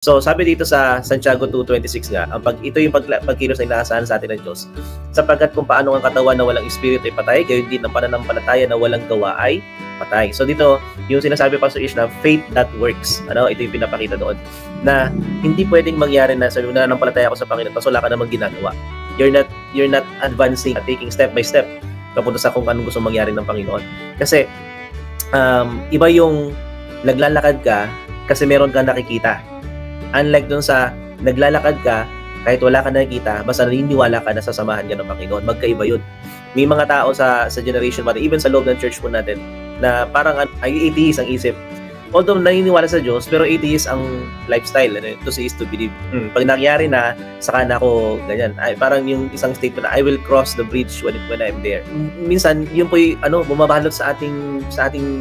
So sabi dito sa Santiago 2:26 nga, ito yung pagkilos na inaasahan sa atin ng Diyos. Sapagkat kung paano ang katawan na walang espiritu ay patay, gayon din ang pananampalataya na walang gawa ay patay. So dito, yung sinasabi Pastor Ish na faith that works. Ito yung pinapakita doon. Na hindi pwedeng mangyari na sabi mo na nananampalataya ako sa Panginoon tapos wala ka namang ginagawa. You're not advancing, taking step by step papunta sa kung anong gusto mangyari ng Panginoon. Kasi iba yung naglalakad ka kasi meron kang nakikita. Unlike dun sa naglalakad ka, kahit wala ka nakikita, basta naniniwala ka na sasamahan ka ng Panginoon. Magkaiba yun. May mga tao sa generation natin, even sa loob ng church po natin, na parang ay atheist ang isip. Although naniniwala sa Diyos, pero atheist ang lifestyle. To say is to believe. Pag nangyari na, saka na ako ganyan. Parang yung isang statement na, I will cross the bridge when I'm there. Minsan, yun po yung bumabalot sa ating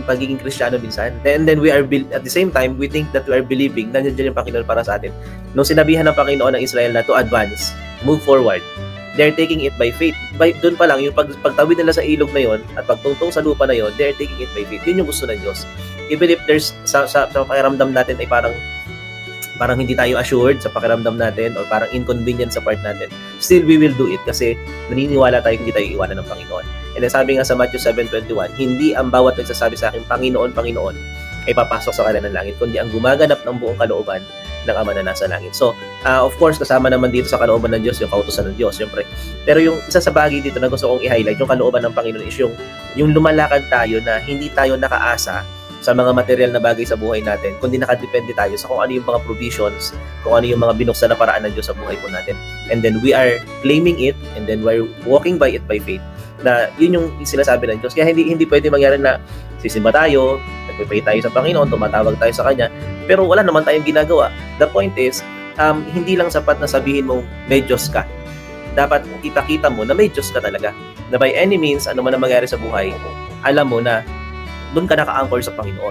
pagiging Kristiyano minsan. And then we are, at the same time, we think that we are believing, nandiyan yung Panginoon para sa atin. Nung sinabihan ng Panginoon ng Israel na to advance, move forward, they're taking it by faith. Doon pa lang, yung pagtawid nila sa ilog na yon at pagtungtong sa lupa na yon, they're taking it by faith. Yun yung gusto ng Diyos. Even if there's sa pakiramdam natin ay parang hindi tayo assured sa pakiramdam natin or parang inconvenient sa part natin, still we will do it kasi naniniwala tayo hindi tayo iwanan ng Panginoon. And then sabi nga sa Matthew 7:21, hindi ang bawat nagsasabi sa akin, Panginoon, Panginoon, ay papasok sa kalan ng langit, kundi ang gumaganap ng buong kalooban ng Ama na nasa langit. So, of course, kasama naman dito sa kalooban ng Diyos, yung kautusan ng Diyos, siyempre. Pero yung isa sa bagay dito na gusto kong i-highlight, yung kalooban ng Panginoon is yung lumalakad tayo na hindi tayo nakaasa sa mga material na bagay sa buhay natin, kundi nakadepende tayo sa kung ano yung mga provisions, kung ano yung mga binuksan na paraan ng Diyos sa buhay po natin. And then we are claiming it, and then we're walking by it by faith. Na yun yung sinasabi ng Diyos. Kaya hindi pwede mangyari na sisimba tayo, nagpipray tayo sa Panginoon, tumatawag tayo sa Kanya, pero wala naman tayong ginagawa. The point is, hindi lang sapat na sabihin mong may Diyos ka. Dapat ipakita mo na may Diyos ka talaga. Na by any means, ano man ang mangyari sa buhay, alam mo na doon ka naka-anchor sa Panginoon.